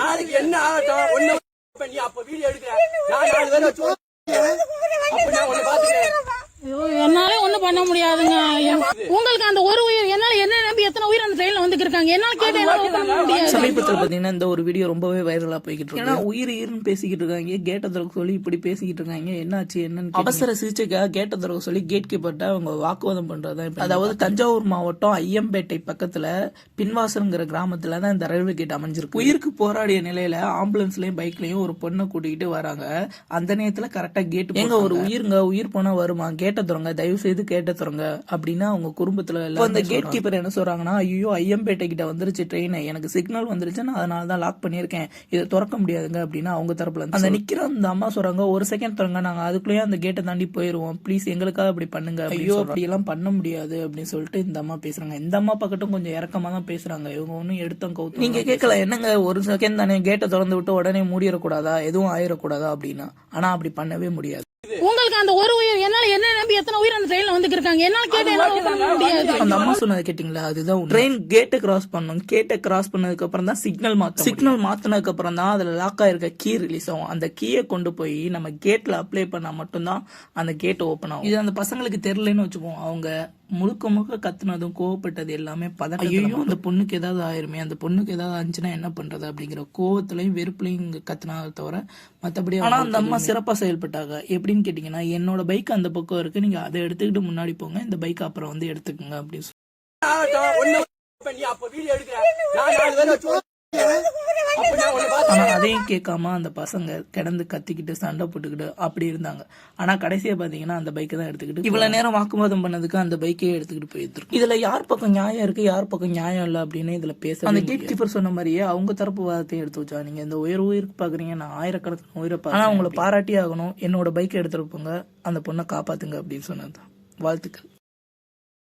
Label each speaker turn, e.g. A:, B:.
A: நாளைக்கு என்ன ஆகட்டும் ஒண்ணு நீ அப்ப வீடியோ எடுக்கிற நான் 4 பேரை வச்சு அப்ப நான் உன்னை பாத்துக்கிறேன்.
B: என்னால ஒண்ணும் பண்ண முடியாதுங்க. உங்களுக்கு அந்த ஒரு உயிர் என்னால என்ன நம்பி எத்தனை உயிர் அந்த ட்ரெயின்ல வந்து இருக்காங்க. என்னால கேட்டு என்ன பண்ண முடியாது.
C: சமீபத்தில் பாத்தீங்கன்னா இந்த ஒரு வீடியோ ரொம்பவே வைரலா போய்கிட்டு இருக்கு. ஏன்னா உயிர்னு பேசிக்கிட்டு இருக்காங்க, கேட்ட திறக்க சொல்லி இப்படி பேசிக்கிட்டு இருக்காங்க. என்னாச்சு என்னன்னு அவசர சிகிச்சைக்காக கேட்ட திறக்க சொல்லி கேட் கீப்பர்ட்ட அவங்க வாக்குவாதம் பண்றதா. அதாவது தஞ்சாவூர் மாவட்டம் ஐயம்பேட்டை பக்கத்துல பின்வாசல்ங்கிற கிராமத்துல தான் இந்த ரயில்வே கேட் அமைஞ்சிருக்கு. உயிருக்கு போராடிய நிலையில ஆம்புலன்ஸ்லயும் பைக்லயும் ஒரு பொண்ணை கூட்டிக்கிட்டு வராங்க. அந்த நேரத்துல கரெக்டா கேட் எங்க ஒரு உயிருங்க, உயிர் போனா வருமா, கேட்ட திறங்க, தயவு செய்து கேட்ட திறங்க அப்படின்னு அவங்க குடும்பத்துல அந்த கேட் கீப்பர் என்ன சொல்றாங்கன்னா, ஐயோ ஐயம்பேட்டை கிட்ட வந்துருச்சு ட்ரெயின், எனக்கு சிக்னல் வந்துருச்சு, நான் அதனாலதான் லாக் பண்ணிருக்கேன், இதை திறக்க முடியாதுங்க அப்படின்னு அவங்க தரப்புல அந்த நிக்கிற அந்த அம்மா சொல்றாங்க, ஒரு செகண்ட் திறங்க, நாங்க அதுக்குள்ளேயே அந்த கேட்டை தாண்டி போயிருவோம், ப்ளீஸ் எங்களுக்காக அப்படி பண்ணுங்க. ஐயோ அப்படி எல்லாம் பண்ண முடியாது அப்படின்னு சொல்லிட்டு இந்த அம்மா பேசுறாங்க. இந்த அம்மா பக்கட்டும் கொஞ்சம் இறக்கமா தான் பேசுறாங்க. இவங்க ஒன்னும் எடுத்தம் கவுத்து நீங்க கேட்கல, என்னங்க ஒரு செகண்ட் தானே, கேட்டை திறந்து விட்டு உடனே மூடிடக்கூடாதா, எதுவும் ஆயிடக்கூடாதா அப்படின்னா. ஆனா அப்படி பண்ணவே முடியாது.
B: உங்களுக்கு அந்த ஒரு உயிர் என்னால என்ன நம்பி எத்தனை உயிர் அந்த ட்ரெயின்ல வந்து இருக்காங்க. என்னால கேட்டு என்ன பண்ண முடியாது.
C: அந்த அம்மா சொன்னதை கேட்டீங்களா, அதுதான் ட்ரெயின் கேட்டை கிராஸ் பண்ணணும். கேட்டை கிராஸ் பண்ணதுக்கு அப்புறம் தான் சிக்னல் மாத்தினதுக்கு அப்புறம் தான் அதுல லாக் ஆயிருக்க கீ ரிலீஸ் ஆகும். அந்த கீயை கொண்டு போய் நம்ம கேட்ல அப்ளை பண்ணா மட்டும்தான் அந்த கேட் ஓபன் ஆகும். இது அந்த பசங்களுக்கு தெரியலன்னு வச்சுப்போம். அவங்க முழுக்க கத்துனதும் கோவப்பட்டது எல்லாமே ஐயோ அந்த பொண்ணுக்கு ஏதாவது ஆயிருமே, அந்த பொண்ணுக்கு ஏதாவது ஆச்சுன்னா என்ன பண்றது அப்படிங்கிற கோவத்திலையும் வெறுப்புலையும் கத்துனாத தவிர மத்தபடி. ஆனா அந்த அம்மா சிறப்பா செயல்பட்டாங்க. எப்படின்னு கேட்டீங்கன்னா, என்னோட பைக் அந்த பக்கம் இருக்கு, நீங்க அதை எடுத்துக்கிட்டு முன்னாடி போங்க, இந்த பைக் அப்புறம் வந்து எடுத்துக்கோங்க அப்படின்னு ஆனா அதையும் கேட்காம அந்த பசங்க கிடந்து கத்திக்கிட்டு சண்டை போட்டுக்கிட்டு அப்படி இருந்தாங்க. ஆனா கடைசியா பாத்தீங்கன்னா அந்த பைக்கை தான் எடுத்துக்கிட்டு இவ்வளவு நேரம் வாக்குவாதம் பண்ணதுக்கு அந்த பைக்கே எடுத்துக்கிட்டு போயிருக்கு. இதுல யார் பக்கம் நியாயம் இருக்கு, யார் பக்கம் நியாயம் இல்ல அப்படின்னு இதுல பேச அந்த கேட் கீப்பர் சொன்ன மாதிரியே அவங்க தரப்பு வாதத்தையும் எடுத்து வச்சா. நீங்க இந்த உயிருக்கு பாக்குறீங்க, நான் ஆயிரக்கணக்கான உயிரை பாக்குறேன், ஆனா அவங்களை பாராட்டி ஆகணும், என்னோட பைக்கை எடுத்துட்டு போங்க, அந்த பொண்ணை காப்பாத்துங்க அப்படின்னு சொன்னதுதான். வாழ்த்துக்கள்.